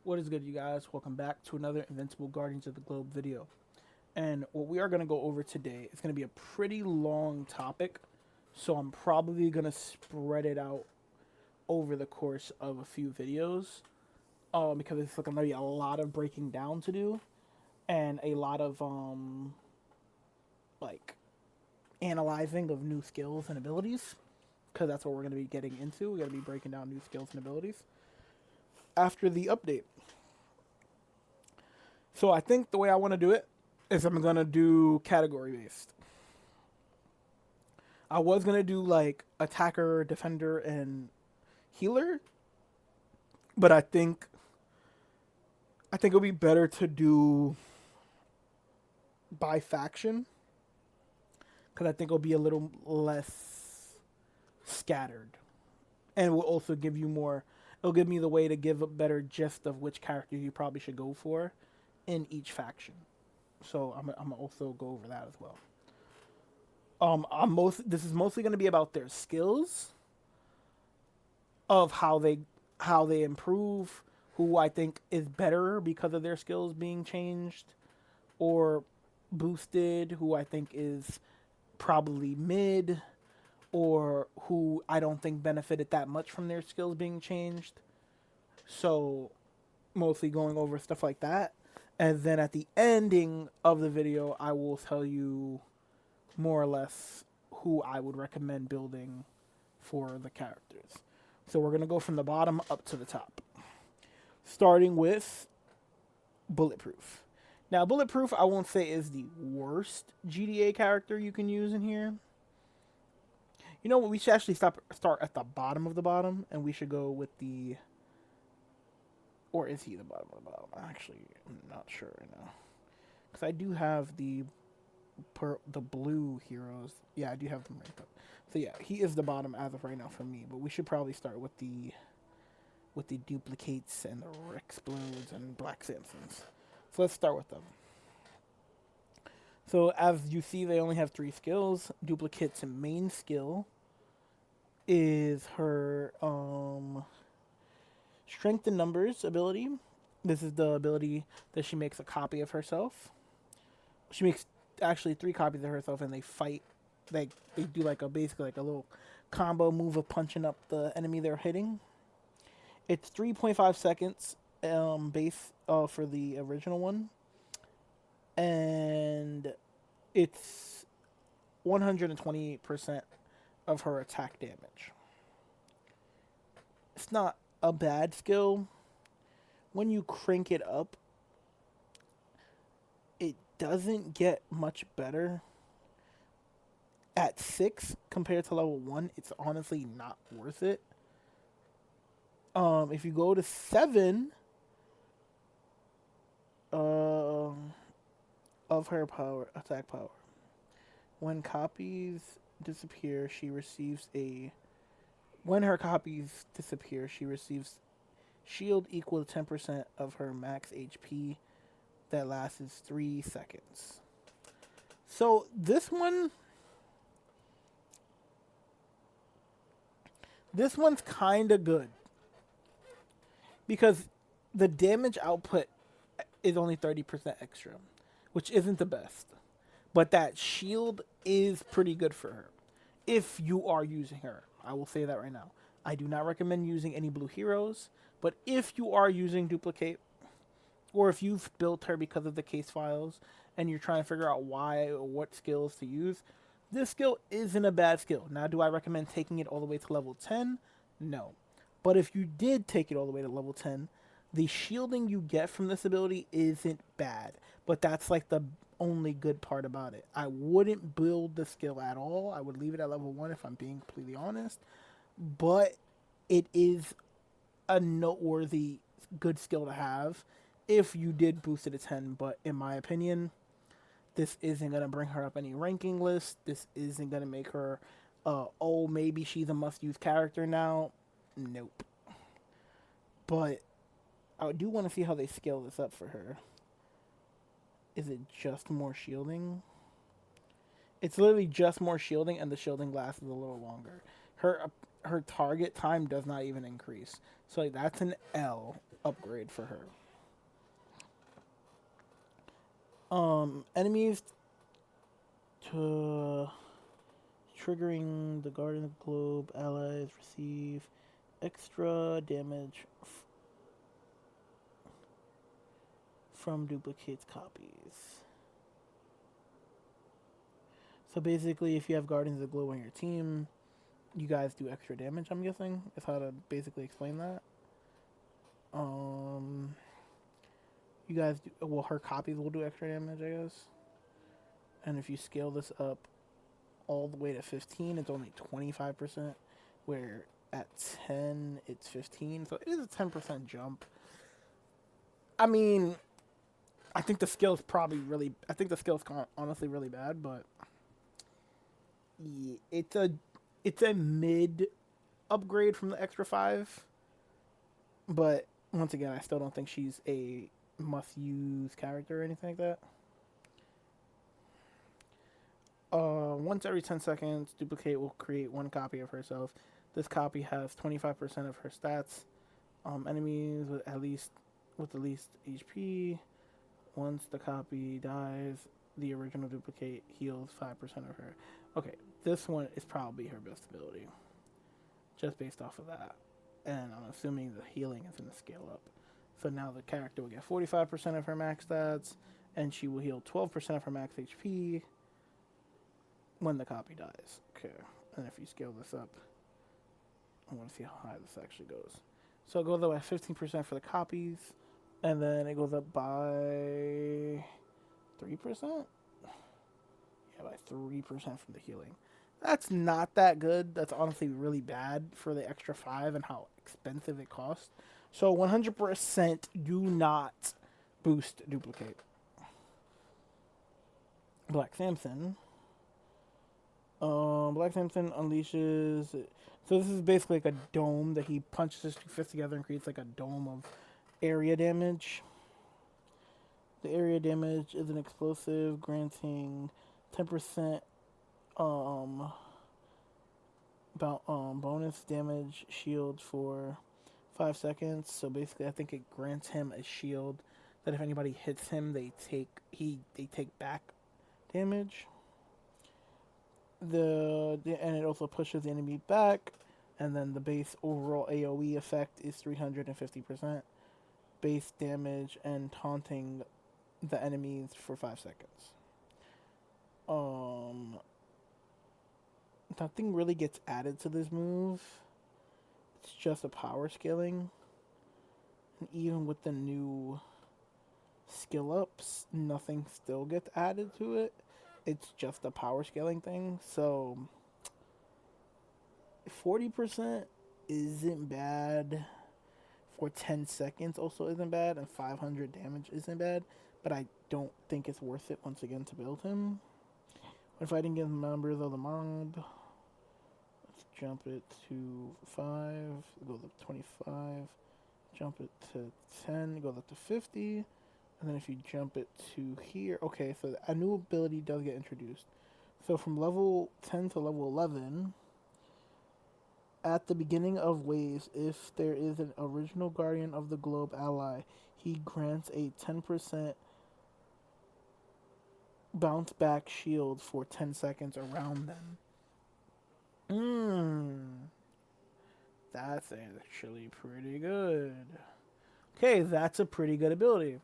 What is good, you guys? Welcome back to another Invincible Guardians of the Globe video. And what we are going to go over today is going to be a pretty long topic, so I'm probably going to spread it out over the course of a few videos because it's going to be a lot of breaking down to do and a lot of like analyzing of new skills and abilities because that's what we're going to be getting into. We're going to be breaking down new skills and abilities after the update. So I think the way I want to do it is I'm gonna do category based. I was gonna do like attacker, defender, and healer, but I think it'll be better to do by faction because I think it'll be a little less scattered, and it will also give you more. It'll give me the way to give a better gist of which character you probably should go for in each faction. So I'm gonna also go over that as well. This is mostly going to be about their skills of how they improve, who I think is better because of their skills being changed or boosted, who I think is probably mid, or who I don't think benefited that much from their skills being changed. So mostly going over stuff like that. And then at the ending of the video, I will tell you more or less who I would recommend building for the characters. So we're going to go from the bottom up to the top. Starting with Bulletproof. Now, Bulletproof, I won't say is the worst GDA character you can use in here. You know what? We should actually start at the bottom of the bottom, and we should go with the. Or is he the bottom of the bottom? Actually, I'm not sure right now. Because I do have the blue heroes. Yeah, I do have them right up. So yeah, he is the bottom as of right now for me. But we should probably start with the duplicates and the explodes and Black Samsons. So let's start with them. So as you see, they only have 3 skills. Duplicate's main skill is her Strength in Numbers ability. This is the ability that she makes a copy of herself. She makes actually 3 copies of herself, and they fight. They do like basically like a little combo move of punching up the enemy they're hitting. It's 3.5 seconds base for the original one, and it's 128% of her attack damage. It's not a bad skill. When you crank it up, it doesn't get much better. At 6 compared to level 1, it's honestly not worth it. If you go to 7 of her attack power, when copies disappear, she receives a. When her copies disappear, she receives shield equal to 10% of her max HP that lasts 3 seconds. So this one's kind of good because the damage output is only 30% extra, which isn't the best. But that shield is pretty good for her if you are using her. I will say that right now. I do not recommend using any blue heroes, but if you are using Duplicate, or if you've built her because of the case files and you're trying to figure out why or what skills to use, this skill isn't a bad skill. Now, do I recommend taking it all the way to level 10? No. But if you did take it all the way to level 10, the shielding you get from this ability isn't bad. But that's like the only good part about it. I wouldn't build the skill at all. I would leave it at level 1 if I'm being completely honest. But it is a noteworthy good skill to have if you did boost it to 10. But in my opinion, this isn't going to bring her up any ranking list. This isn't going to make her, oh, maybe she's a must-use character now. Nope. But I do want to see how they scale this up for her. Is it just more shielding? It's literally just more shielding, and the shielding lasts a little longer. Her target time does not even increase. So like, that's an L. upgrade for her. Enemies to triggering the Guardian of the Globe allies receive extra damage from duplicates copies. So basically, if you have Guardians of the Globe on your team, you guys do extra damage, I'm guessing, is how to basically explain that. You guys do, well, her copies will do extra damage, I guess. And if you scale this up all the way to 15, it's only 25%, where at 10, it's 15. So it is a 10% jump. I mean, I think the skill's probably really, I think the skill's honestly really bad, but yeah, it's a mid upgrade from the extra 5. But once again, I still don't think she's a must-use character or anything like that. Once every 10 seconds, Duplicate will create one copy of herself. This copy has 25% of her stats. Enemies with at least HP. Once the copy dies, the original Duplicate heals 5% of her. Okay, this one is probably her best ability, just based off of that. And I'm assuming the healing is going to scale up. So now the character will get 45% of her max stats, and she will heal 12% of her max HP when the copy dies. Okay, and if you scale this up, I want to see how high this actually goes. So it goes up by 15% for the copies, and then it goes up by 3%? Yeah, by 3% from the healing. That's not that good. That's honestly really bad for the extra 5 and how expensive it costs. So 100% do not boost Duplicate. Black Samson. Black Samson unleashes. So this is basically like a dome that he punches his two fists together and creates like a dome of area damage. The area damage is an explosive, granting 10% bonus damage shield for 5 seconds. So basically, I think it grants him a shield that if anybody hits him, they take back damage. And it also pushes the enemy back, and then the base overall AOE effect is 350% base damage and taunting the enemies for 5 seconds. Nothing really gets added to this move. It's just a power scaling. And even with the new skill ups, nothing still gets added to it. It's just a power scaling thing. So 40% isn't bad. For 10 seconds also isn't bad. And 500 damage isn't bad. But I don't think it's worth it once again to build him. When fighting against members of the mob, let's jump it to 5, it goes up to 25, jump it to 10, it goes up to 50, and then if you jump it to here, okay, so a new ability does get introduced. So from level 10 to level 11, at the beginning of waves, if there is an original Guardian of the Globe ally, he grants a 10% bounce back shield for 10 seconds around them. That's actually pretty good. Okay, that's a pretty good ability.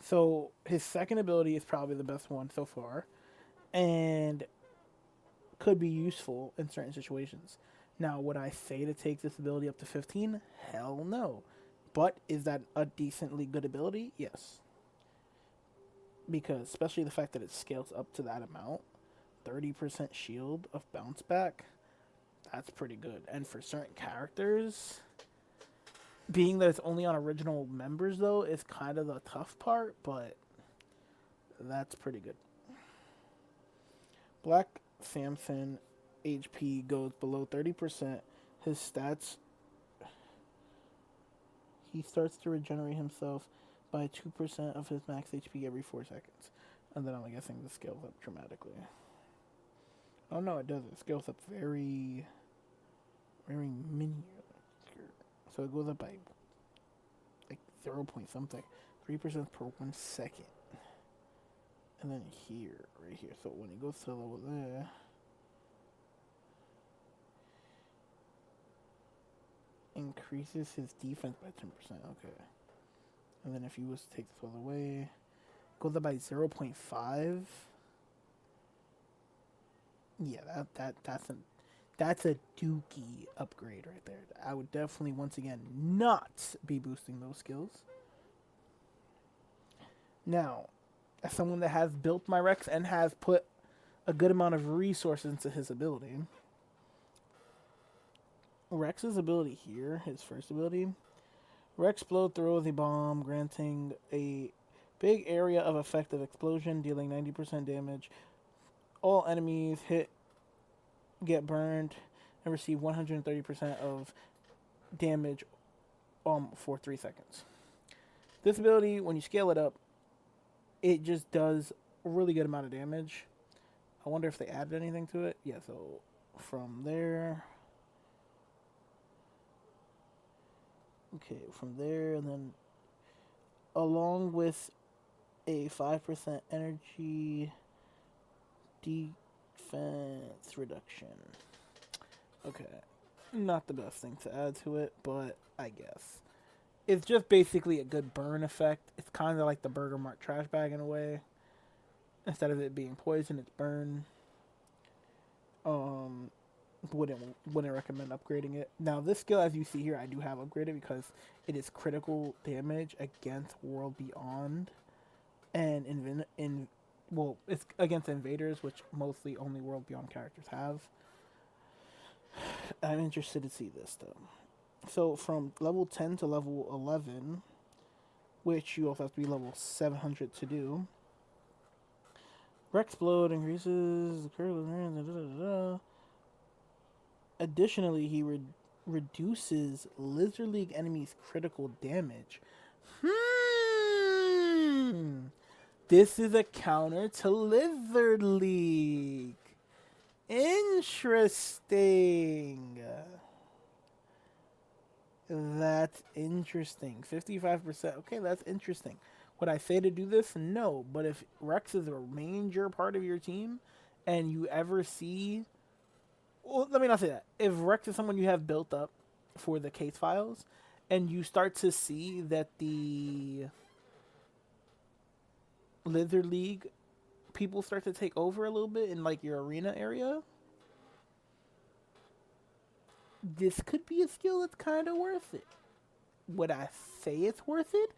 So his second ability is probably the best one so far, and could be useful in certain situations. Now, would I say to take this ability up to 15? Hell no. But is that a decently good ability? Yes. Because especially the fact that it scales up to that amount, 30% shield of bounce back, that's pretty good. And for certain characters, being that it's only on original members though is kind of the tough part, but that's pretty good. Black Samson HP goes below 30%. His stats, he starts to regenerate himself by 2% of his max HP every 4 seconds. And then I'm guessing this scales up dramatically. Oh no, it doesn't. It scales up very, very miniature. So it goes up by like 0 point something. 3% per 1 second. And then here, right here. So when he goes to level there, increases his defense by 10%. Okay. And then if you was to take this all away, goes up by 0 0.5. Yeah, that's a dookie upgrade right there. I would definitely once again not be boosting those skills. Now, as someone that has built my Rex and has put a good amount of resources into his ability, Rex's ability here, his first ability, Rexplode throws a bomb, granting a big area of effective explosion, dealing 90% damage. All enemies hit, get burned, and receive 130% of damage for 3 seconds. This ability, when you scale it up, it just does a really good amount of damage. I wonder if they added anything to it. Yeah, so from there. Okay, from there, and then along with a 5% energy defense reduction. Okay, not the best thing to add to it, but I guess. It's just basically a good burn effect. It's kind of like the Burger Mart trash bag in a way. Instead of it being poison, it's burn. Wouldn't recommend upgrading it. Now this skill, as you see here, I do have upgraded because it is critical damage against World Beyond, and it's against invaders, which mostly only World Beyond characters have. I'm interested to see this though. So from level 10 to level 11, which you also have to be level 700 to do, Rexplode increases the curve. Additionally, he reduces Lizard League enemies' critical damage. This is a counter to Lizard League. Interesting. That's interesting. 55%. Okay, that's interesting. Would I say to do this? No. But if Rex is a major part of your team and you ever see... Well, let me not say that. If Rex is someone you have built up for the case files and you start to see that the Lizard League people start to take over a little bit in like your arena area, this could be a skill that's kind of worth it. Would I say it's worth it?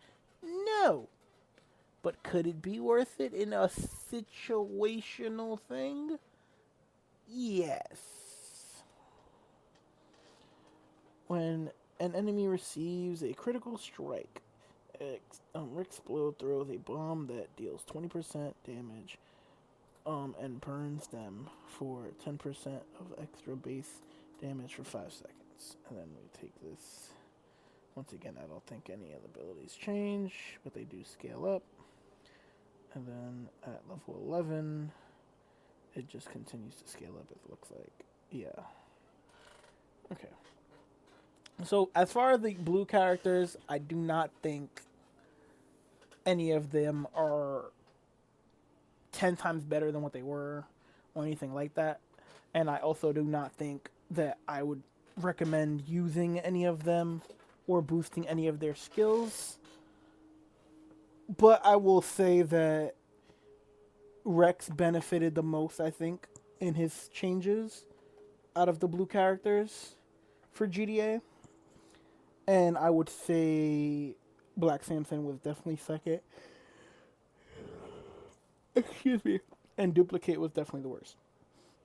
No. But could it be worth it in a situational thing? Yes. When an enemy receives a critical strike, Rexplode throws a bomb that deals 20% damage and burns them for 10% of extra base damage for 5 seconds. And then we take this. Once again, I don't think any of the abilities change, but they do scale up. And then at level 11, it just continues to scale up, it looks like. Yeah. Okay. So, as far as the blue characters, I do not think any of them are 10 times better than what they were or anything like that. And I also do not think that I would recommend using any of them or boosting any of their skills. But I will say that Rex benefited the most, I think, in his changes out of the blue characters for GDA. And I would say Black Samson was definitely second. Excuse me. And Duplicate was definitely the worst.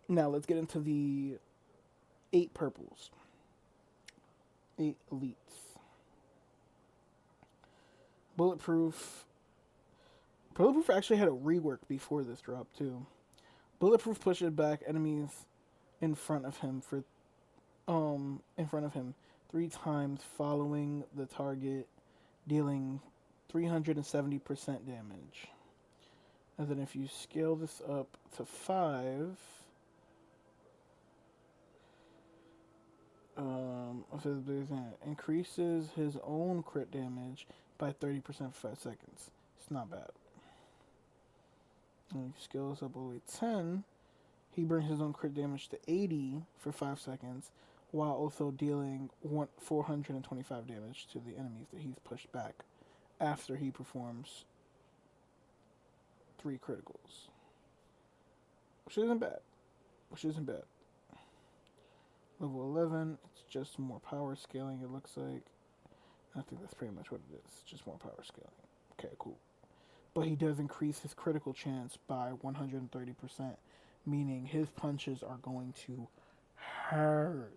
Now let's get into the 8 purples. 8 elites. Bulletproof actually had a rework before this drop too. Bulletproof pushes back enemies in front of him 3 times following the target, dealing 370% damage. And then if you scale this up to 5, Of his abilities, increases his own crit damage by 30% for 5 seconds. It's not bad. And he scales up all the way to 10. He brings his own crit damage to 80 for 5 seconds, while also dealing 425 damage to the enemies that he's pushed back after he performs 3 criticals. Which isn't bad. Level 11, it's just more power scaling, it looks like. I think that's pretty much what it is. Just more power scaling. Okay, cool. But he does increase his critical chance by 130%, meaning his punches are going to hurt.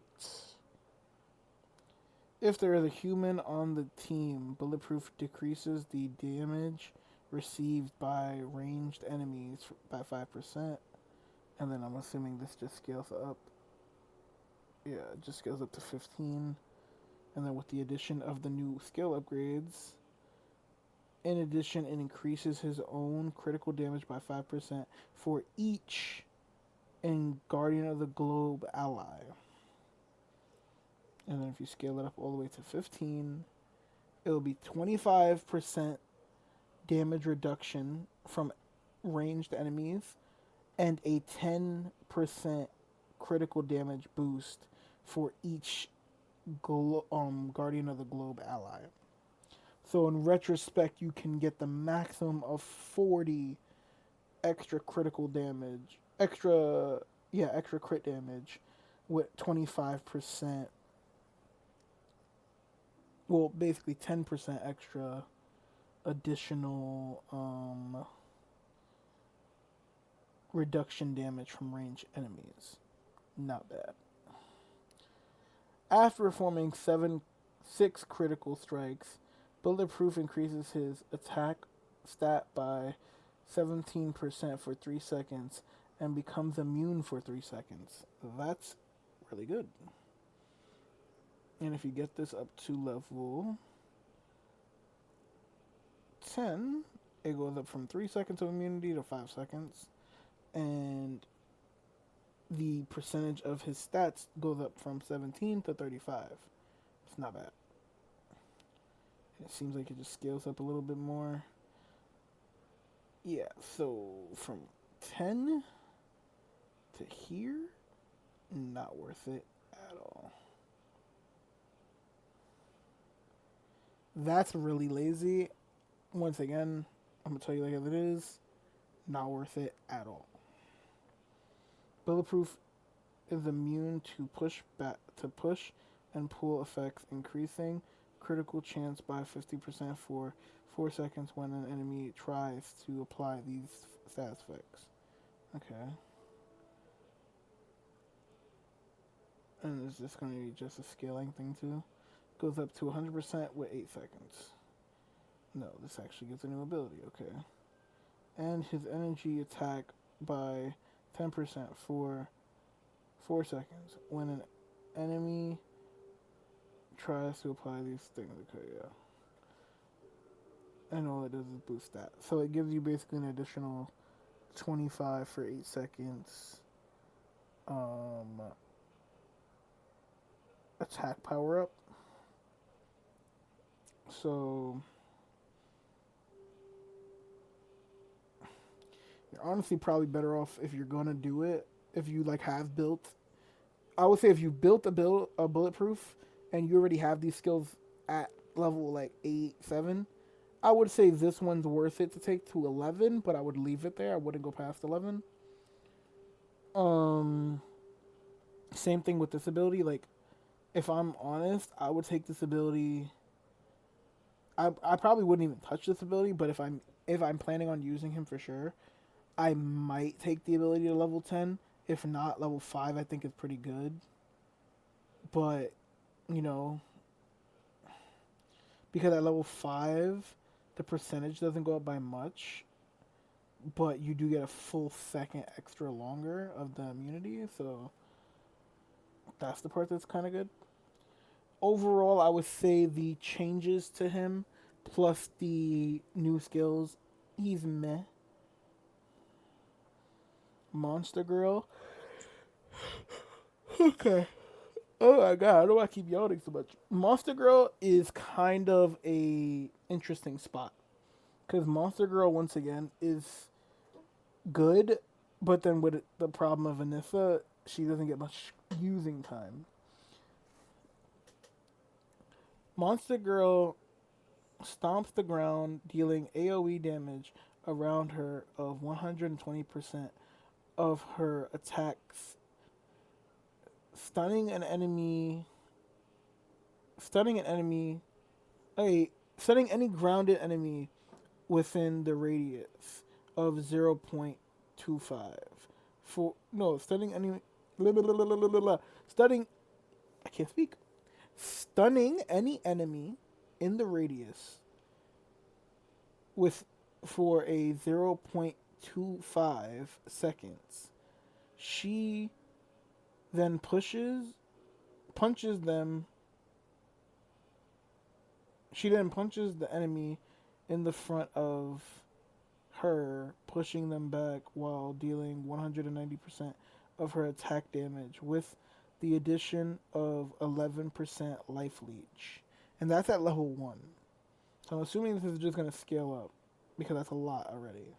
If there is a human on the team, Bulletproof decreases the damage received by ranged enemies by 5%. And then I'm assuming this just scales up. Yeah, it just scales up to 15. And then with the addition of the new skill upgrades, in addition, it increases his own critical damage by 5% for each in Guardian of the Globe ally. And then if you scale it up all the way to 15, it'll be 25% damage reduction from ranged enemies and a 10% critical damage boost for each Guardian of the Globe ally. So in retrospect, you can get the maximum of 40 extra critical damage, extra crit damage with 25%. Well, basically 10% extra additional reduction damage from ranged enemies. Not bad. After performing 6 critical strikes, Bulletproof increases his attack stat by 17% for 3 seconds and becomes immune for 3 seconds. That's really good. And if you get this up to level 10, it goes up from 3 seconds of immunity to 5 seconds. And the percentage of his stats goes up from 17 to 35. It's not bad. It seems like it just scales up a little bit more. Yeah, so from 10 to here, not worth it at all. That's really lazy. Once again, I'm going to tell you like it is. Not worth it at all. Bulletproof is immune to push and pull effects, increasing critical chance by 50% for 4 seconds when an enemy tries to apply these stat effects. Okay. And is this going to be just a scaling thing too? Goes up to 100% with 8 seconds. No, this actually gets a new ability. Okay. And his energy attack by 10% for 4 seconds when an enemy tries to apply these things. Okay, yeah. And all it does is boost that. So it gives you basically an additional 25 for 8 seconds attack power up. So you're honestly probably better off if you're gonna do it. If you like have built, I would say if you built a bulletproof and you already have these skills at level like 8, 7, I would say this one's worth it to take to 11, but I would leave it there. I wouldn't go past 11. Same thing with this ability. Like, if I'm honest, I would take this ability. I probably wouldn't even touch this ability, but if I'm planning on using him for sure, I might take the ability to level 10. If not, level 5 I think is pretty good. But, you know, because at level 5, the percentage doesn't go up by much, but you do get a full second extra longer of the immunity, so that's the part that's kind of good. Overall, I would say the changes to him, plus the new skills, he's meh. Monster Girl. Okay. Oh my god, I don't know why I keep yawning so much. Monster Girl is kind of a interesting spot because Monster Girl once again is good, but then with the problem of Anissa, she doesn't get much using time. Monster Girl stomps the ground, dealing AoE damage around her of 120% of her attacks, stunning an enemy, stunning an enemy, a stunning any grounded enemy within the radius of 0.25. For no, stunning any stunning I can't speak. Stunning any enemy in the radius with for a 0.25 seconds. She then punches them. She then punches the enemy in the front of her, pushing them back while dealing 190% of her attack damage with the addition of 11% life leech. And that's at level 1. So I'm assuming this is just going to scale up because that's a lot already.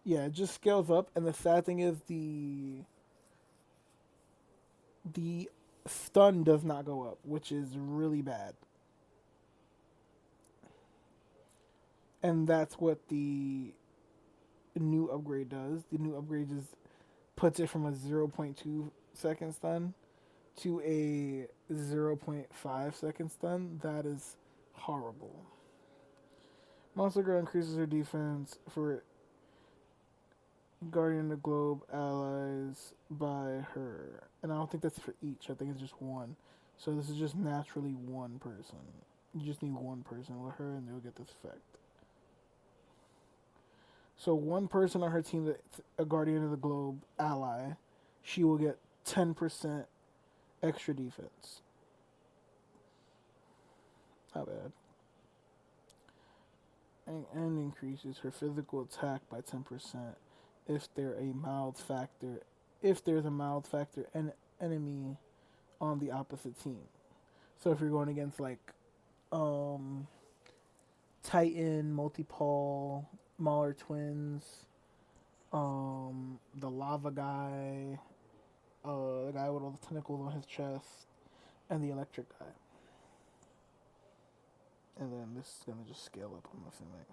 Yeah, it just scales up, and the sad thing is the stun does not go up, which is really bad. And that's what the new upgrade does. The new upgrade just puts it from a 0.2 second stun to a 0.5 second stun. That is horrible. Monster Girl increases her defense for Guardian of the Globe allies by her. And I don't think that's for each. I think it's just one. So this is just naturally one person. You just need one person with her and they'll get this effect. So one person on her team that's a Guardian of the Globe ally, she will get 10% extra defense. Not bad. And increases her physical attack by 10% if there's a mild factor enemy on the opposite team. So if you're going against like Titan, Multipole, Mauler twins, the lava guy, the guy with all the tentacles on his chest, and the electric guy. And then this is gonna just scale up, I'm assuming.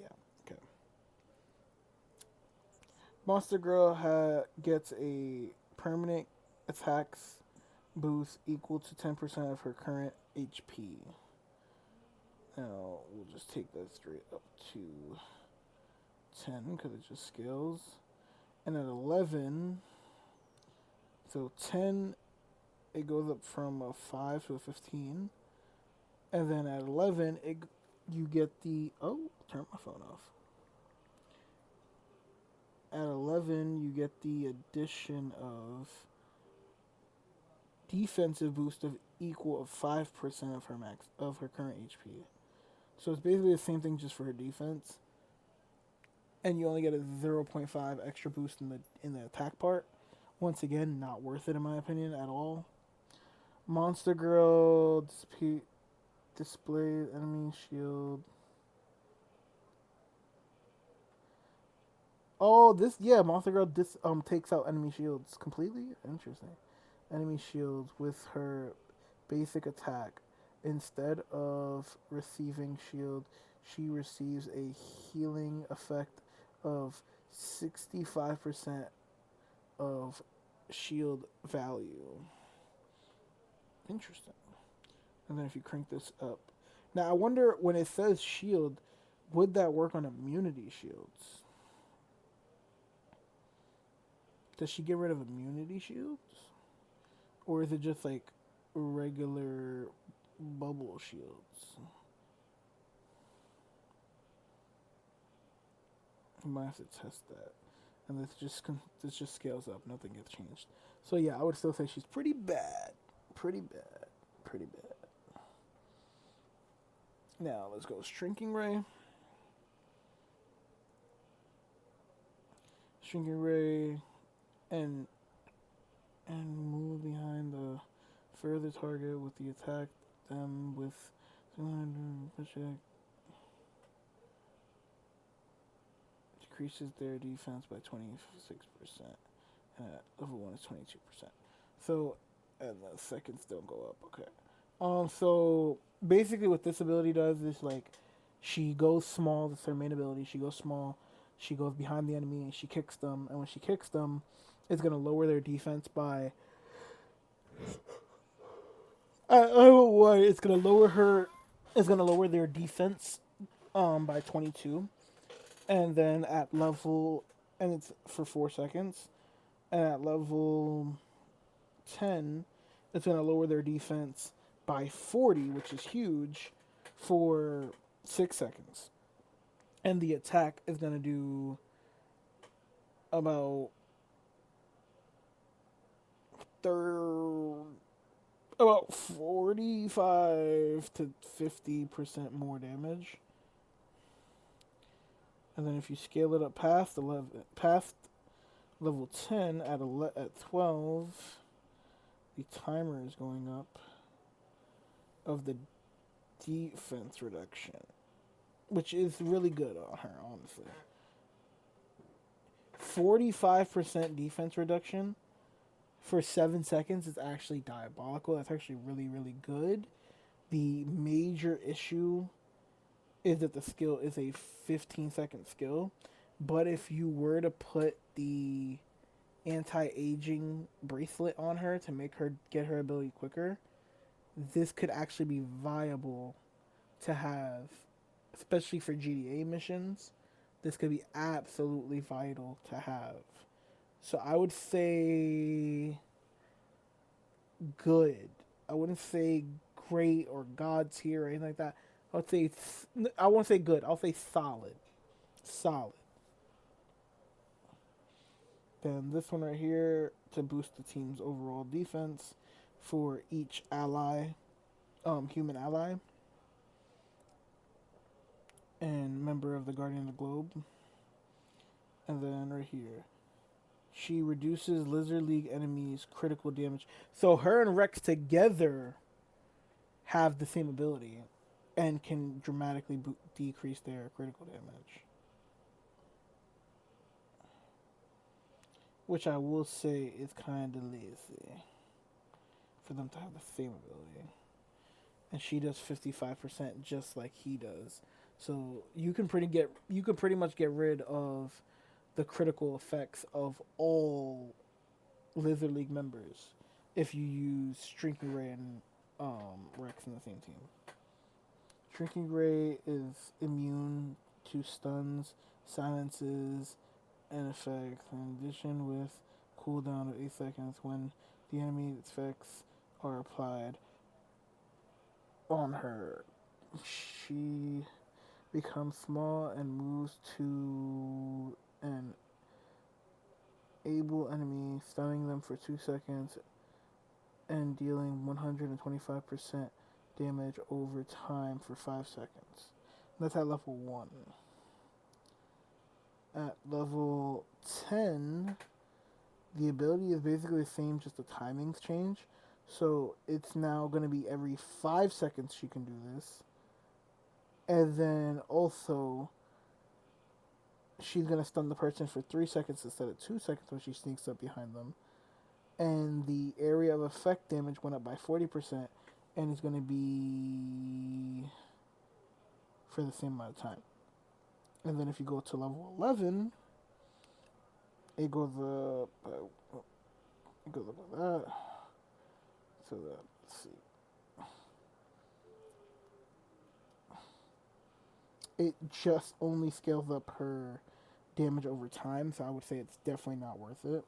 Yeah, okay. Monster Girl gets a permanent attacks boost equal to 10% of her current HP. Now, we'll just take that straight up to 10 because it just scales. And at 11, so 10, it goes up from a 5 to a 15. And then at 11, you get the... Oh, turn my phone off. At 11, you get the addition of defensive boost of equal of 5% of her current HP. So it's basically the same thing just for her defense. And you only get a 0.5 extra boost in the attack part. Once again, not worth it in my opinion at all. Monster Girl displays enemy shield. Oh, Monster Girl takes out enemy shields completely. Interesting. Enemy shields with her basic attack. Instead of receiving shield, she receives a healing effect of 65% of shield value. Interesting. And then if you crank this up. Now I wonder when it says shield, would that work on immunity shields? Does she get rid of immunity shields? Or is it just like regular bubble shields? I might have to test that. And this just scales up. Nothing gets changed. So yeah, I would still say she's pretty bad. Pretty bad. Pretty bad. Now let's go Shrinking Ray. Shrinking Ray and and move behind the further target with the attack them with 200 decreases their defense by 26%. And at level 1 is 22%. So, and the seconds don't go up. Okay. So basically, what this ability does is like, she goes small. That's her main ability. She goes small. She goes behind the enemy and she kicks them. And when she kicks them, it's gonna lower their defense by. I don't know why. It's gonna lower her. It's gonna lower their defense by 22, and then at level, and it's for 4 seconds, and at level 10, it's going to lower their defense by 40, which is huge, for 6 seconds. And the attack is going to do about about 45 to 50% more damage. And then if you scale it up past level 10 at 12, the timer is going up of the defense reduction, which is really good on her, honestly. 45% defense reduction for 7 seconds is actually diabolical. That's actually really, really good. The major issue is that the skill is a 15-second skill, but if you were to put the anti-aging bracelet on her to make her get her ability quicker, this could actually be viable to have, especially for GDA missions. This could be absolutely vital to have. So I would say good. I wouldn't say great or God tier or anything like that. I won't say good. I'll say solid. Solid. Then this one right here to boost the team's overall defense for each ally, human ally, and member of the Guardian of the Globe. And then right here, she reduces Lizard League enemies' critical damage. So her and Rex together have the same ability and can dramatically decrease their critical damage. Which I will say is kind of lazy for them to have the same ability. And she does 55% just like he does. So you can pretty much get rid of the critical effects of all Lizard League members if you use Shrinking Ray and Rex in the same team. Shrinking Ray is immune to stuns, silences, and effects, in addition with cooldown of 8 seconds when the enemy effects are applied on her. She becomes small and moves to an able enemy, stunning them for 2 seconds and dealing 125% damage over time for 5 seconds. That's at level 1. At level 10, the ability is basically the same, just the timings change. So it's now going to be every 5 seconds she can do this. And then also, she's going to stun the person for 3 seconds instead of 2 seconds when she sneaks up behind them. And the area of effect damage went up by 40%, and it's going to be for the same amount of time. And then if you go to level 11, it goes up. It goes up like that. So let's see. It just only scales up her damage over time, so I would say it's definitely not worth it.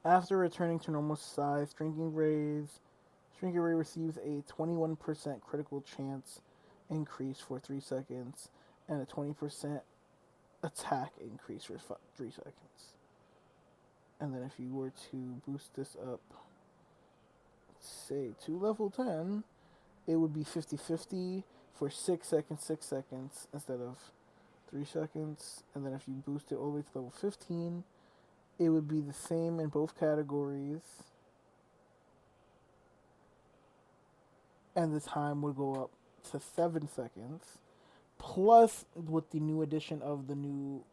After returning to normal size, Shrinking Ray receives a 21% critical chance increase for 3 seconds and a 20% attack increase for 3 seconds. And then if you were to boost this up, say, to level 10, it would be 50-50 for 6 seconds instead of 3 seconds. And then if you boost it all the way to level 15, it would be the same in both categories, and the time would go up to 7 seconds. Plus, with the new addition of the new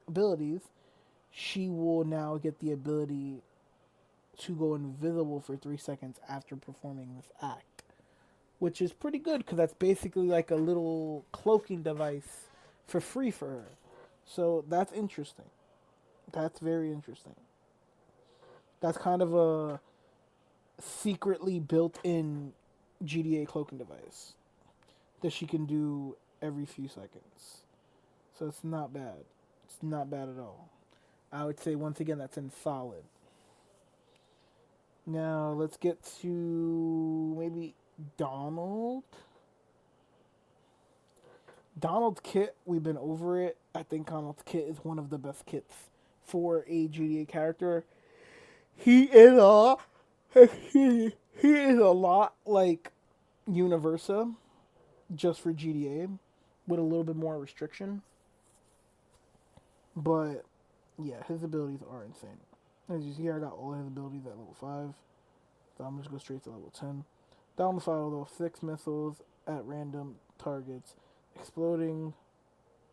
abilities, she will now get the ability to go invisible for 3 seconds after performing this act, which is pretty good because that's basically like a little cloaking device for free for her. So that's interesting. That's very interesting. That's kind of a secretly built in GDA cloaking device that she can do every few seconds. So it's not bad. It's not bad at all. I would say, once again, that's in solid. Now, let's get to maybe Donald. Donald's kit, we've been over it. I think Donald's kit is one of the best kits for a GDA character. He is a he is a lot like Universa, just for GDA, with a little bit more restriction. But yeah, his abilities are insane. As you see here, I got all his abilities at level 5. So I'm just go straight to level 10. Down the file, though, 6 missiles at random targets, exploding,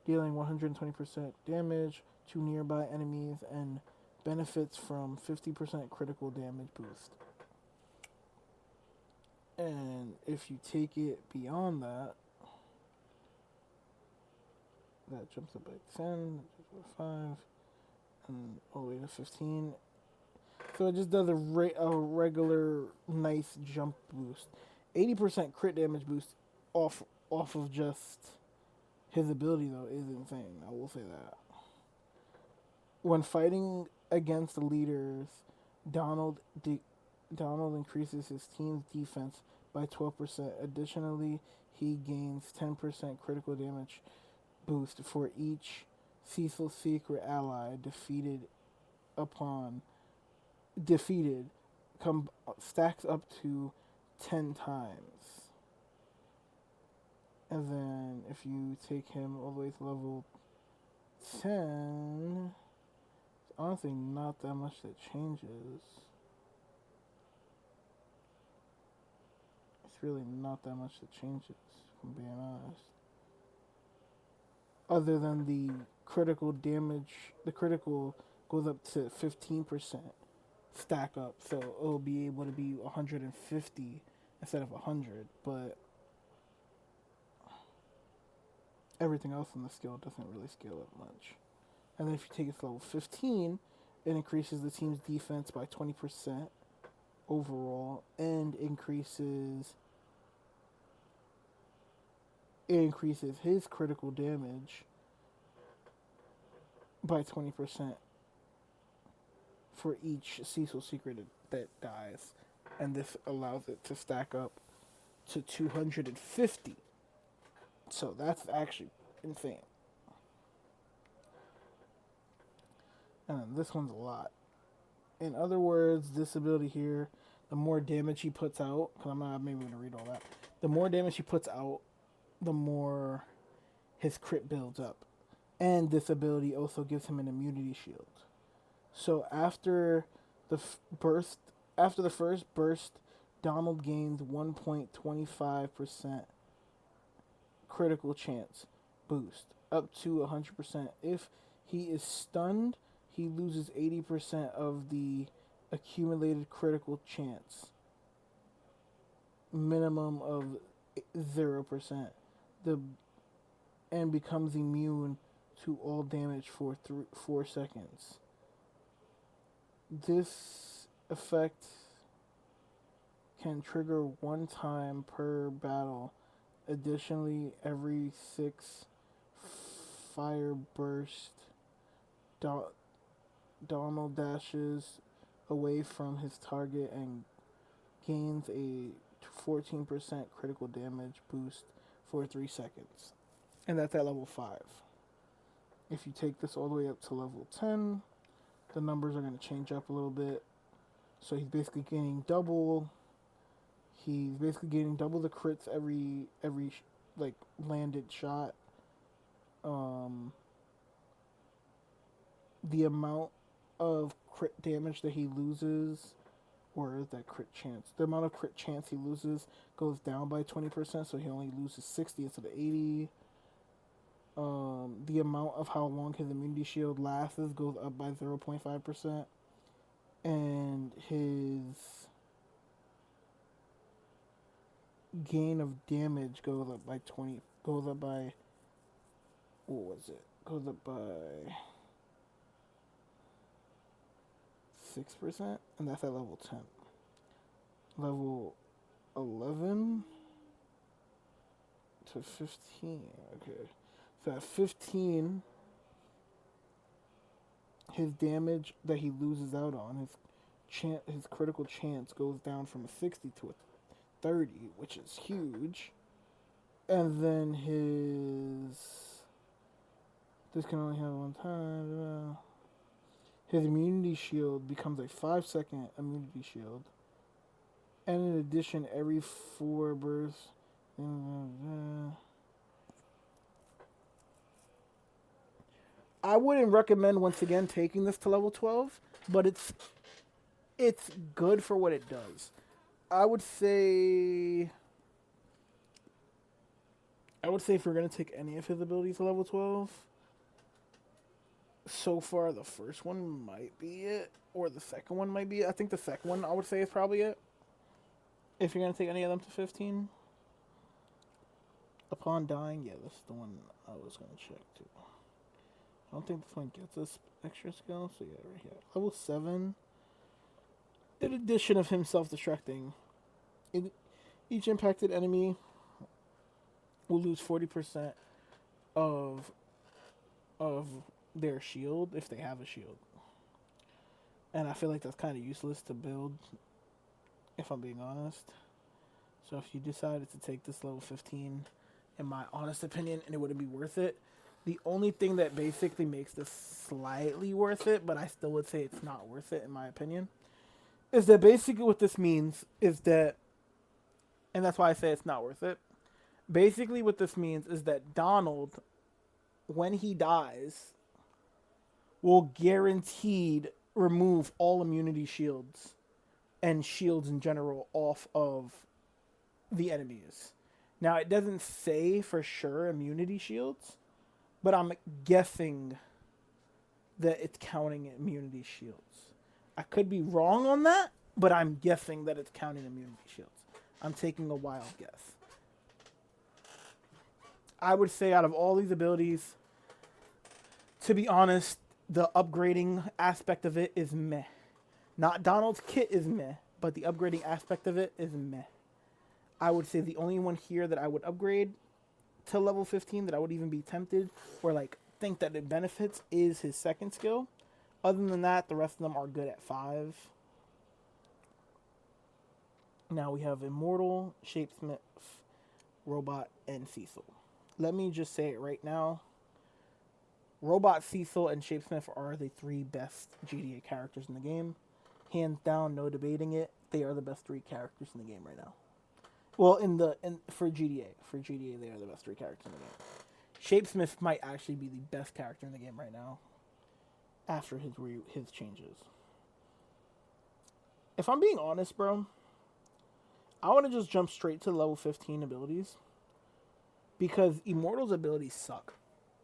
dealing 120% damage to nearby enemies, and benefits from 50% critical damage boost. And if you take it beyond that, that jumps up by 10, by 5, and all the way to 15. So it just does a regular nice jump boost. 80% crit damage boost off of just his ability, though, is insane. I will say that. When fighting against the leaders, Donald increases his team's defense by 12%. Additionally, he gains 10% critical damage boost for each Cecil Secret ally defeated stacks up to 10 times. And then if you take him all the way to level 10, it's honestly not that much that changes. It's really not that much that changes, if I'm being honest. Other than the critical damage, the critical goes up to 15% stack up, so it'll be able to be 150 instead of 100, but everything else in the skill doesn't really scale up much. And then if you take it to level 15, it increases the team's defense by 20% overall, and increases his critical damage by 20% for each Cecil Secret that dies. And this allows it to stack up to 250. So that's actually insane. And this one's a lot. In other words, this ability here, the more damage he puts out, because I'm not maybe going to read all that, the more damage he puts out, the more his crit builds up. And this ability also gives him an immunity shield. So after the first burst, Donald gains 1.25% critical chance boost, up to 100%. If he is stunned, he loses 80% of the accumulated critical chance, minimum of 0%, and becomes immune to all damage for 4 seconds. This effect can trigger one time per battle. Additionally, every 6 fire burst, Donald dashes away from his target and gains a 14% critical damage boost for 3 seconds. And that's at level 5. If you take this all the way up to level 10, the numbers are going to change up a little bit. So he's basically getting double. He's basically getting double the crits every like landed shot. The amount of crit damage that he loses, or is that crit chance? The amount of crit chance he loses goes down by 20%, so he only loses 60 instead of 80. The amount of how long his immunity shield lasts goes up by 0.5%. And his gain of damage goes up by 20. Goes up by. What was it? Goes up by 6%, and that's at level 10. Level 11 to 15. Okay. So at 15, his damage that he loses out on, his critical chance goes down from a 60 to a 30, which is huge. And then this can only happen one time. His immunity shield becomes a 5-second immunity shield. And in addition, every 4 bursts. I wouldn't recommend, once again, taking this to level 12, but it's good for what it does. I would say if we're going to take any of his abilities to level 12, so far the first one might be it, or the second one might be it. I think the second one, I would say, is probably it. If you're going to take any of them to 15. Upon dying, yeah, this is the one I was going to check too. I don't think this one gets us extra skill, so yeah, right here. Level 7. In addition of him self-destructing, each impacted enemy will lose 40% of their shield if they have a shield. And I feel like that's kind of useless to build, if I'm being honest. So if you decided to take this level 15, in my honest opinion, and it wouldn't be worth it, the only thing that basically makes this slightly worth it, but I still would say it's not worth it in my opinion, is that basically what this means is that, and that's why I say it's not worth it, basically what this means is that Donald, when he dies, will guaranteed remove all immunity shields and shields in general off of the enemies. Now, it doesn't say for sure immunity shields, but I'm guessing that it's counting immunity shields. I could be wrong on that, but I'm guessing that it's counting immunity shields. I'm taking a wild guess. I would say out of all these abilities, to be honest, the upgrading aspect of it is meh. Not Donald's kit is meh, but the upgrading aspect of it is meh. I would say the only one here that I would upgrade to level 15 that I would even be tempted or like think that it benefits is his second skill. Other than that, the rest of them are good at 5. Now we have Immortal, Shapesmith, Robot, and Cecil. Let me just say it right now. Robot, Cecil, and Shapesmith are the 3 best GTA characters in the game. Hands down, no debating it. They are the best 3 characters in the game right now. Well, for GTA, they are the best 3 characters in the game. Shapesmith might actually be the best character in the game right now, after his changes. If I'm being honest, bro, I want to just jump straight to level 15 abilities, because Immortal's abilities suck.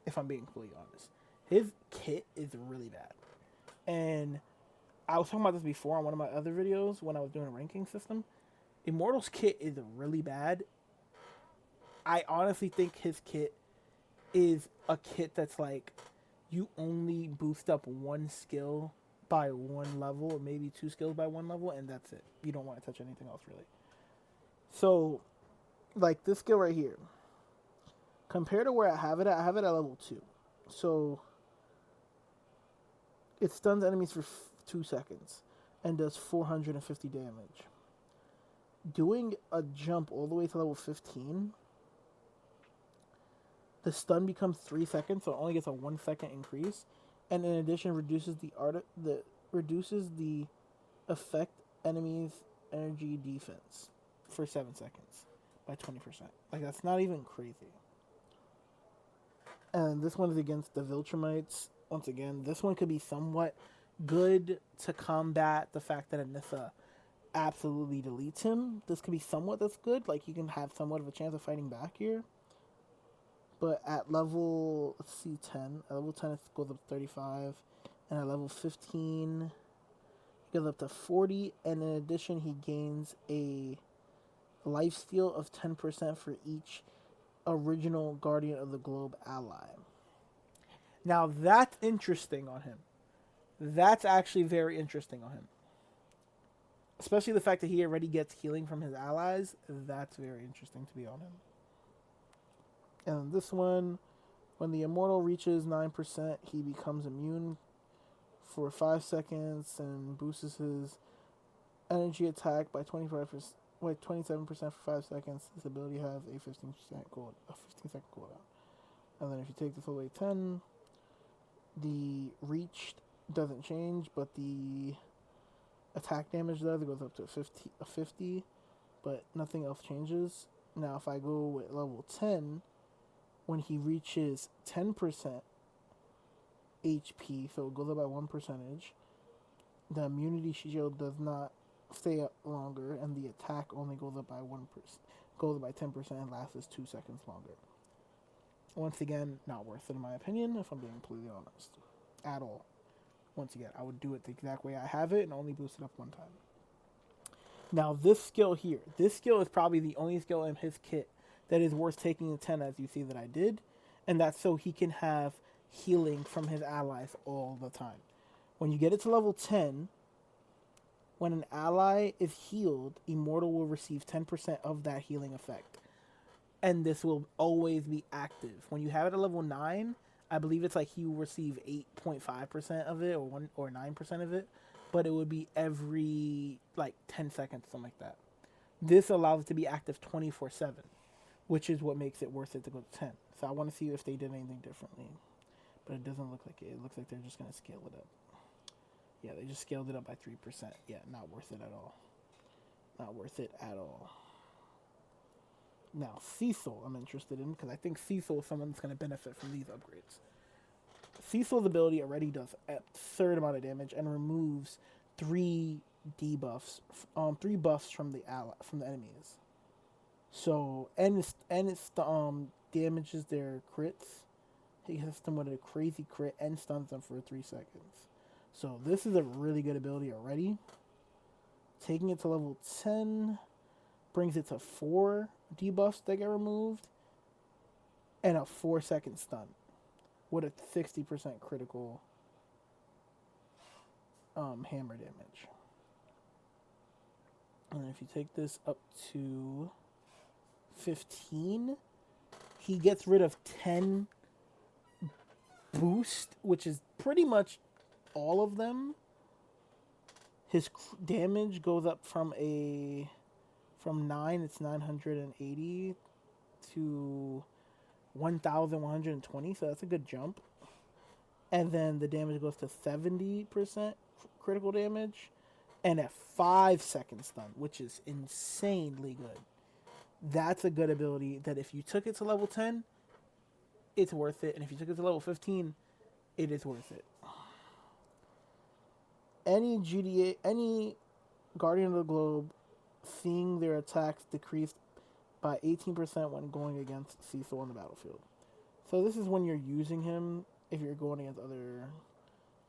If I'm being completely honest, his kit is really bad, and I was talking about this before on one of my other videos when I was doing a ranking system. Immortal's kit is really bad. I honestly think his kit is a kit that's like, you only boost up 1 skill by 1 level, or maybe 2 skills by 1 level, and that's it. You don't want to touch anything else, really. So, like this skill right here, compared to where I have it at level 2. So, it stuns enemies for 2 seconds and does 450 damage. Doing a jump all the way to level 15, the stun becomes 3 seconds, so it only gets a 1 second increase, and in addition reduces the effect enemies' energy defense for 7 seconds by 20%. Like, that's not even crazy. And this one is against the Viltrumites. Once again, this one could be somewhat good to combat the fact that Anissa absolutely deletes him. This could be somewhat that's good. Like, you can have somewhat of a chance of fighting back here. But at level, let's see, 10. At level 10, it goes up to 35. And at level 15, it goes up to 40. And in addition, he gains a lifesteal of 10% for each original Guardian of the Globe ally. Now, that's interesting on him. That's actually very interesting on him. Especially the fact that he already gets healing from his allies. That's very interesting to be on him. And this one, when the Immortal reaches 9%, he becomes immune for 5 seconds and boosts his energy attack by 25%. Wait, 27% for 5 seconds. This ability has a 15% cooldown. A 15-second cooldown. And then if you take this all the way 10, the reach doesn't change, but the attack damage does. It goes up to 50, but nothing else changes. Now, if I go with level 10, when he reaches 10% HP, so it goes up by 1 percentage, the immunity shield does not stay up longer, and the attack only goes up by 1%, goes up by 10% and lasts 2 seconds longer. Once again, not worth it in my opinion, if I'm being completely honest. At all. Once again, I would do it the exact way I have it and only boost it up 1 time. Now, this skill here. This skill is probably the only skill in his kit that is worth taking the 10, as you see that I did. And that's so he can have healing from his allies all the time. When you get it to level 10, when an ally is healed, Immortal will receive 10% of that healing effect. And this will always be active. When you have it at level 9, I believe it's like he will receive 8.5% of it, or 1 or 9% of it, but it would be every like 10 seconds, something like that. This allows it to be active 24/7, which is what makes it worth it to go to 10. So I want to see if they did anything differently, but it doesn't look like it. It looks like they're just going to scale it up. Yeah, they just scaled it up by 3%. Yeah, not worth it at all. Not worth it at all. Now, Cecil, I'm interested in, because I think Cecil is someone that's going to benefit from these upgrades. Cecil's ability already does an absurd amount of damage and removes 3 debuffs, 3 buffs from the enemies. So, and it's damages their crits. He hits them with a crazy crit and stuns them for 3 seconds. So this is a really good ability already. Taking it to level 10 brings it to 4 debuffs that get removed and a 4-second stun with a 60% critical hammer damage. And if you take this up to 15, he gets rid of 10 boost, which is pretty much all of them. His damage goes up from 9, it's 980 to 1,120, so that's a good jump. And then the damage goes to 70% critical damage and a 5-second stun, which is insanely good. That's a good ability that if you took it to level 10, it's worth it. And if you took it to level 15, it is worth it. Any Guardian of the Globe seeing their attacks decreased by 18% when going against Cecil on the battlefield. So this is when you're using him if you're going against other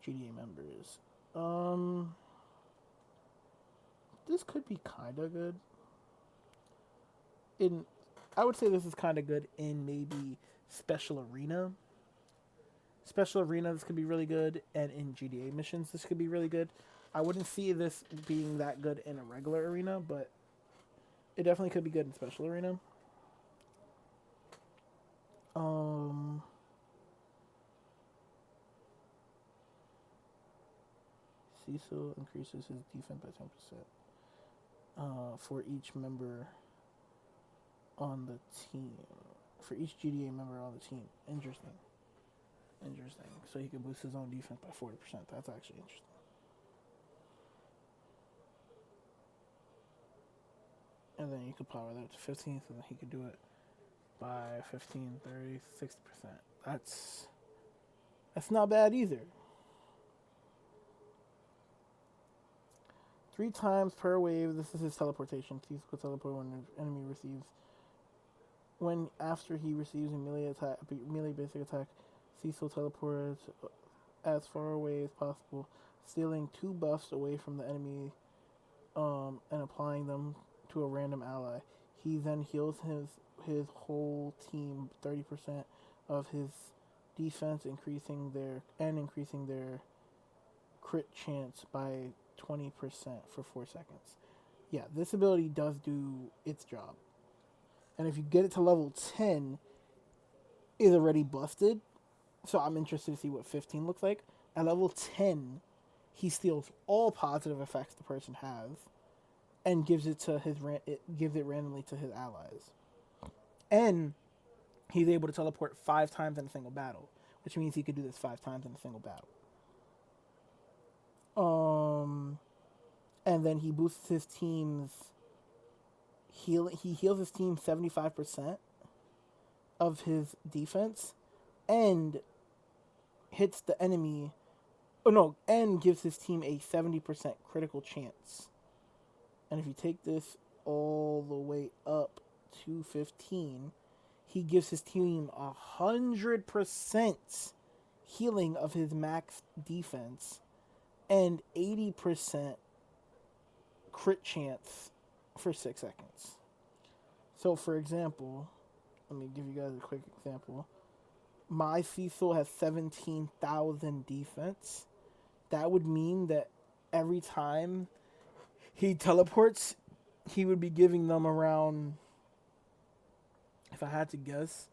GDA members. This could be kind of good. I would say this is kind of good in maybe Special Arena. Special Arena, this could be really good, and in GDA missions, this could be really good. I wouldn't see this being that good in a regular arena, but it definitely could be good in Special Arena. Cecil increases his defense by 10% for each member on the team. For each GDA member on the team. Interesting. So he can boost his own defense by 40%. That's actually interesting. And then you could power that to 15, so then he could do it by 15, 30, 60%. That's not bad either. 3 times per wave. This is his teleportation. Cecil could teleport when an enemy receives. When after he receives a melee basic attack, Cecil teleports as far away as possible, stealing 2 buffs away from the enemy and applying them to a random ally. He then heals his whole team 30% of his defense, increasing their crit chance by 20% for 4 seconds. Yeah, this ability does do its job. And if you get it to level 10, it's already busted. So I'm interested to see what 15 looks like. At level 10, he steals all positive effects the person has and gives it randomly to his allies. And he's able to teleport 5 times in a single battle, which means he could do this 5 times in a single battle. And then he boosts his team's he heals his team 75% of his defense and hits the enemy. Oh no, and gives his team a 70% critical chance. And if you take this all the way up to 15, he gives his team 100% healing of his max defense and 80% crit chance for 6 seconds. So, for example, let me give you guys a quick example. My Cecil has 17,000 defense. That would mean that every time he teleports, he would be giving them around, if I had to guess,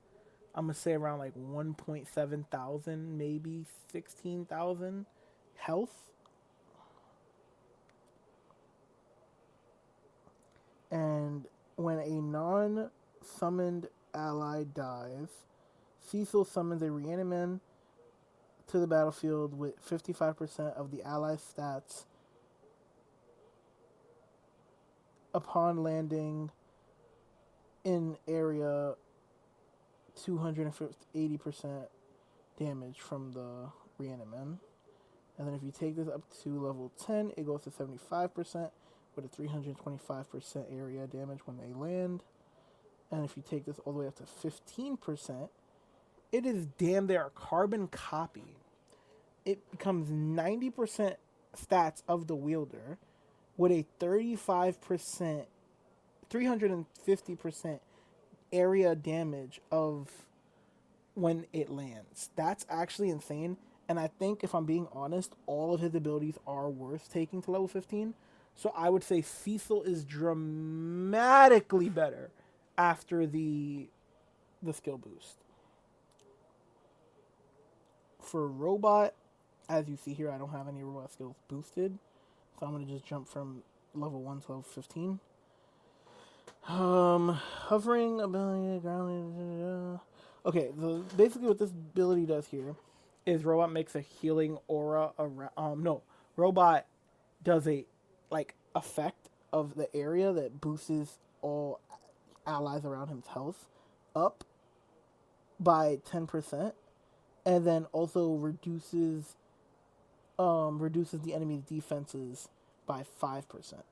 I'm going to say around like 1.7 thousand, maybe 16,000 health. And when a non-summoned ally dies, Cecil summons a reaniman to the battlefield with 55% of the ally's stats upon landing in area 280% damage from the reaniman. And then if you take this up to level 10, it goes to 75% with a 325% area damage when they land. And if you take this all the way up to 15%, it is damn near a carbon copy. It becomes 90% stats of the wielder with a 35%, 350% area damage of when it lands. That's actually insane. And I think, if I'm being honest, all of his abilities are worth taking to level 15. So I would say Cecil is dramatically better after the skill boost. For robot, as you see here, I don't have any robot skills boosted. So I'm going to just jump from level 1 to level 15. Hovering ability, grounded. Okay, basically what this ability does here is robot makes a healing aura around. No, robot does a effect of the area that boosts all allies around him's health up by 10%, and then also reduces the enemy's defenses by 5%.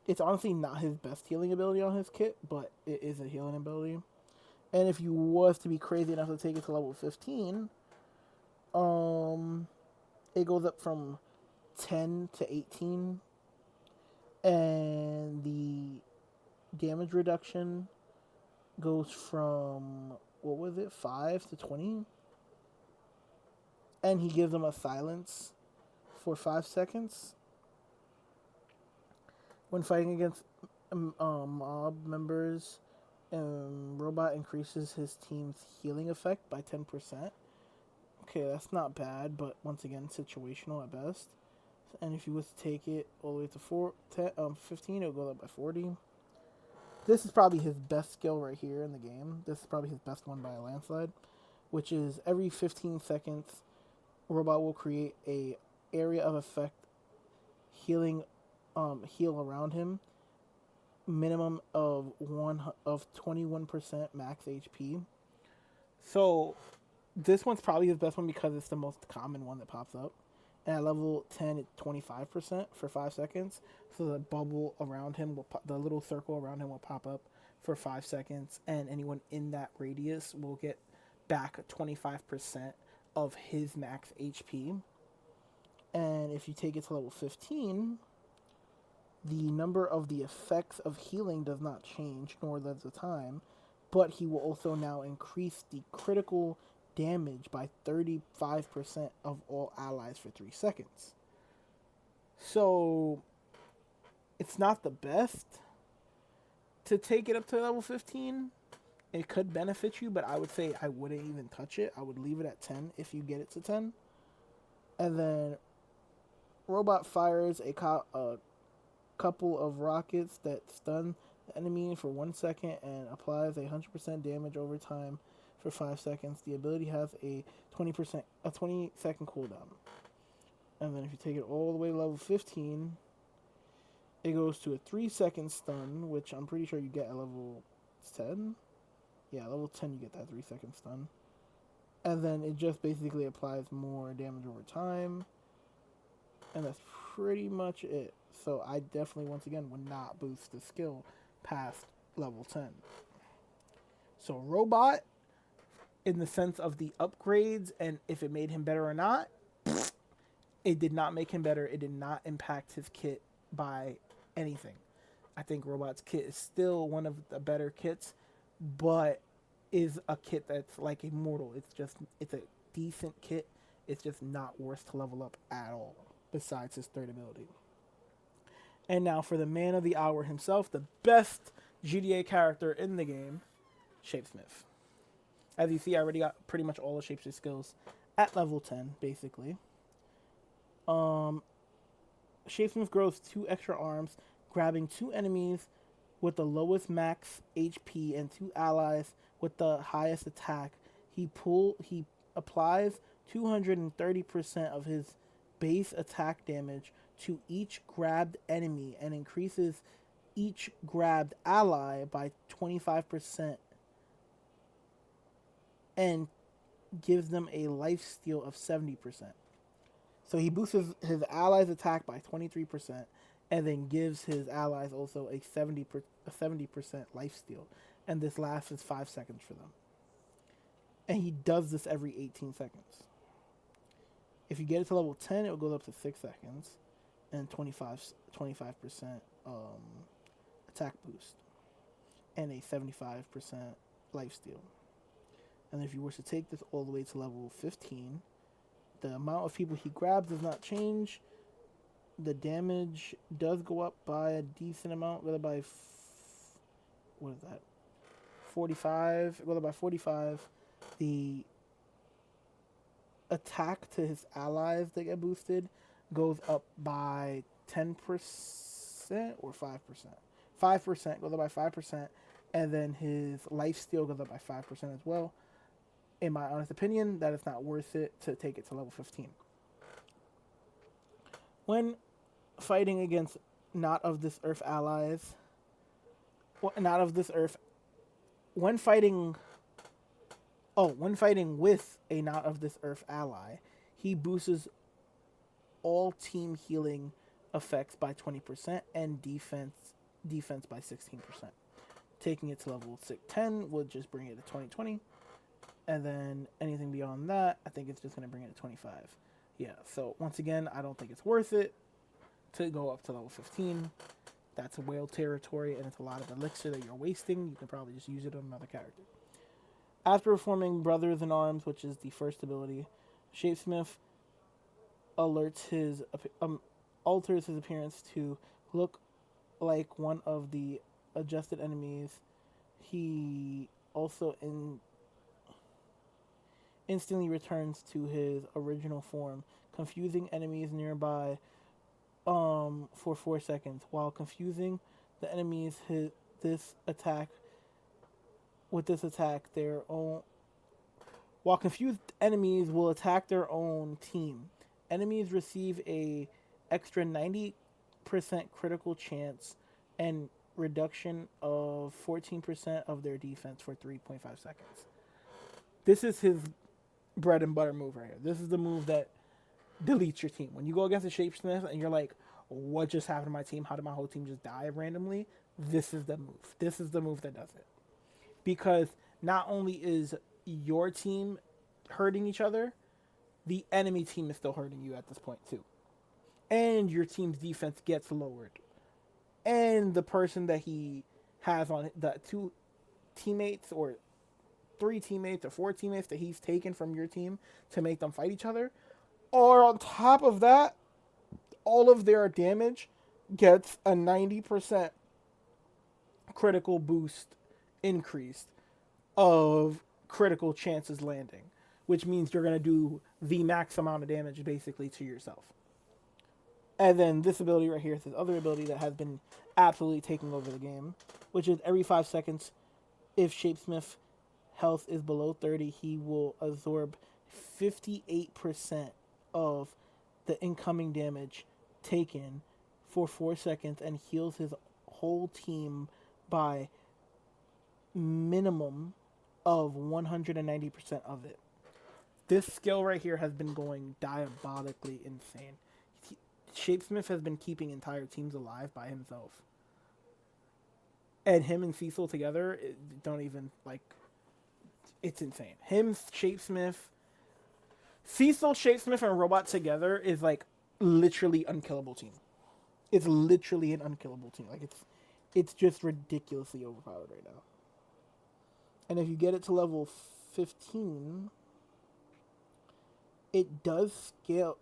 It's honestly not his best healing ability on his kit, but it is a healing ability. And if you was to be crazy enough to take it to level 15, it goes up from 10 to 18, and the damage reduction goes from, 5 to 20, and he gives them a silence for 5 seconds when fighting against mob members. Robot increases his team's healing effect by 10%. Okay, that's not bad, but once again, situational at best. And if you was to take it all the way to 15, it'll go up by 40. This is probably his best skill right here in the game. This is probably his best one by a landslide, which is every 15 seconds, robot will create a area of effect heal around him, minimum of 21% max HP. So this one's probably his best one because it's the most common one that pops up. And at level 10, it's 25% for 5 seconds. So the bubble around him the little circle around him will pop up for 5 seconds, and anyone in that radius will get back 25% of his max HP. And if you take it to level 15, the number of the effects of healing does not change, nor does the time, but he will also now increase the critical damage by 35% of all allies for 3 seconds. So it's not the best to take it up to level 15. It could benefit you, but I would say I wouldn't even touch it. I would leave it at 10 if you get it to 10. And then robot fires a couple of rockets that stun the enemy for 1 second and applies 100% damage over time for 5 seconds. The ability has a 20-second cooldown. And then if you take it all the way to level 15, it goes to a 3-second stun, which I'm pretty sure you get at level 10. Yeah, level 10 you get that 3-second stun. And then it just basically applies more damage over time. And that's pretty much it. So I definitely, once again, would not boost the skill past level 10. So Robot, in the sense of the upgrades and if it made him better or not, it did not make him better. It did not impact his kit by anything. I think Robot's kit is still one of the better kits, but is a kit that's like immortal. It's a decent kit. It's just not worth to level up at all, besides his third ability. And now for the man of the hour himself, the best GTA character in the game, Shapesmith. As you see, I already got pretty much all the Shapesmith skills at level 10, basically. Shapesmith grows 2 extra arms, grabbing 2 enemies with the lowest max HP and 2 allies with the highest attack. He applies 230% of his base attack damage to each grabbed enemy and increases each grabbed ally by 25% and gives them a lifesteal of 70%. So he boosts his allies' attack by 23% and then gives his allies also a 70% lifesteal. And this lasts 5 seconds for them. And he does this every 18 seconds. If you get it to level 10, it will go up to 6 seconds and 25% attack boost and a 75% lifesteal. And if you were to take this all the way to level 15, the amount of people he grabs does not change. The damage does go up by a decent amount, whether by what is that? 45. Whether by 45, the attack to his allies that get boosted goes up by 10% or 5%. 5% goes up by 5%, and then his lifesteal goes up by 5% as well. In my honest opinion, that is not worth it to take it to level 15. When fighting against not of this earth allies, not of this earth, when fighting with a not of this earth ally, he boosts all team healing effects by 20% and defense by 16%. Taking it to level 10 would just bring it to 2020. And then anything beyond that, I think it's just going to bring it to 25. Yeah, so once again, I don't think it's worth it to go up to level 15. That's a whale territory, and it's a lot of elixir that you're wasting. You can probably just use it on another character. After performing Brothers in Arms, which is the first ability, Shapesmith alters his appearance to look like one of the adjusted enemies. He also instantly returns to his original form, confusing enemies nearby for 4 seconds. While confusing the enemies, with this attack, while confused enemies will attack their own team. Enemies receive a extra 90% critical chance and reduction of 14% of their defense for 3.5 seconds. This is his bread and butter move right here. This is the move that deletes your team. When you go against a Shapesmith and you're like, what just happened to my team? How did my whole team just die randomly? This is the move. This is the move that does it. Because not only is your team hurting each other, the enemy team is still hurting you at this point too. And your team's defense gets lowered. And the person that he has on the two teammates or three teammates or four teammates that he's taken from your team to make them fight each other, or on top of that, all of their damage gets a 90% critical boost increased of critical chances landing, which means you're going to do the max amount of damage basically to yourself. And then this ability right here is this other ability that has been absolutely taking over the game, which is every 5 seconds, if Shapesmith health is below 30, he will absorb 58% of the incoming damage taken for 4 seconds and heals his whole team by minimum of 190% of it. This skill right here has been going diabolically insane. Shapesmith has been keeping entire teams alive by himself. And him and Cecil together, don't even, like, it's insane. Him, Shapesmith, Cecil, Shapesmith, and Robot together is, like, literally unkillable team. It's literally an unkillable team. Like, it's just ridiculously overpowered right now. And if you get it to level 15, it does scale.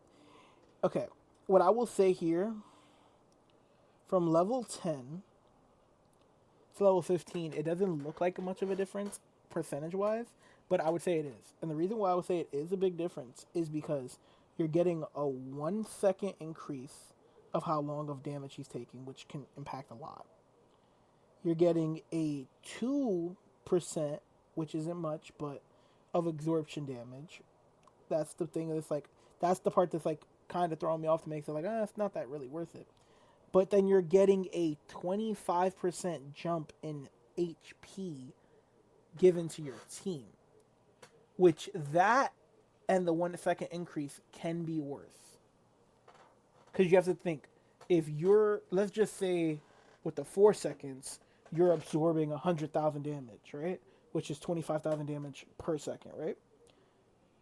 Okay, what I will say here, from level 10 to level 15, it doesn't look like much of a difference percentage-wise, but I would say it is. And the reason why I would say it is a big difference is because you're getting a 1 second increase of how long of damage he's taking, which can impact a lot. You're getting a 2%, which isn't much, but of absorption damage. That's the thing that's like, that's the part that's like kind of throwing me off to make it like, it's not that really worth it. But then you're getting a 25% jump in HP given to your team, which that and the 1 second increase can be worth. Because you have to think, if you're, let's just say with the 4 seconds, you're absorbing 100,000 damage, right? Which is 25,000 damage per second, right?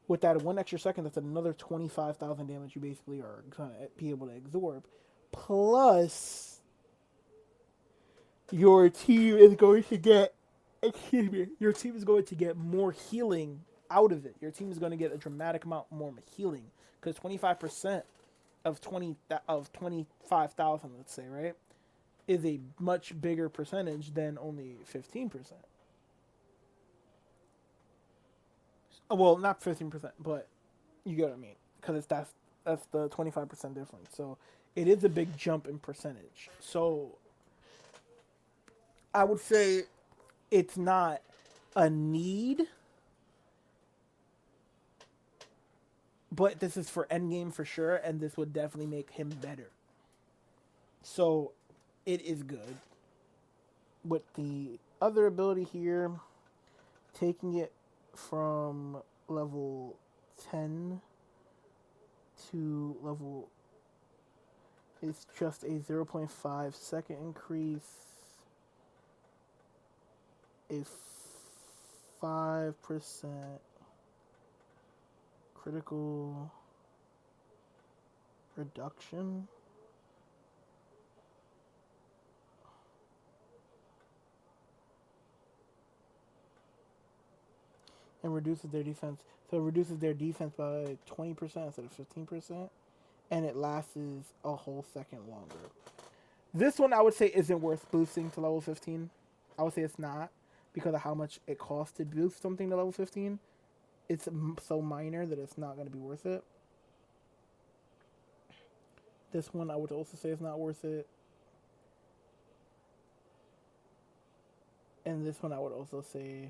With that 1 extra second, that's another 25,000 damage you basically are going to be able to absorb. Plus, your team is going to get, your team is going to get more healing out of it. Your team is going to get a dramatic amount more healing. Because 25% of 25,000, let's say, right, is a much bigger percentage than only 15%. Well, not 15%, but you get what I mean. Because that's the 25% difference. So it is a big jump in percentage. So I would say it's not a need, but this is for endgame for sure, and this would definitely make him better. So it is good. With the other ability here, taking it from level 10 to level, it's just a 0.5 second increase, a 5% critical reduction, and reduces their defense. So it reduces their defense by 20% instead of 15%, and it lasts a whole second longer. This one I would say isn't worth boosting to level 15. I would say it's not, because of how much it costs to boost something to level 15. It's so minor that it's not going to be worth it. This one I would also say is not worth it. And this one I would also say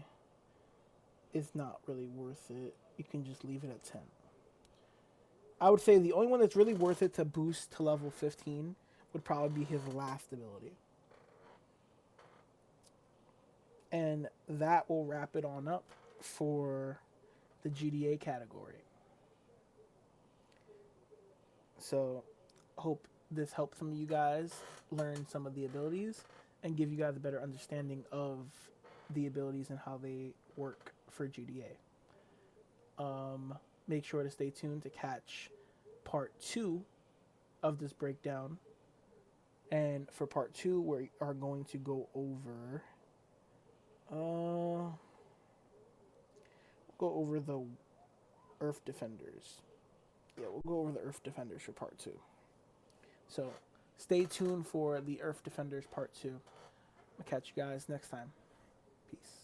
is not really worth it. You can just leave it at 10. I would say the only one that's really worth it to boost to level 15 would probably be his last ability. And that will wrap it on up for the GDA category. So, hope this helps some of you guys learn some of the abilities and give you guys a better understanding of the abilities and how they work for GDA. Make sure to stay tuned to catch part 2 of this breakdown. And for part 2, we are going to go over the Earth Defenders. Yeah, we'll go over the Earth Defenders for part 2. So stay tuned for the Earth Defenders part 2. I'll catch you guys next time. Peace.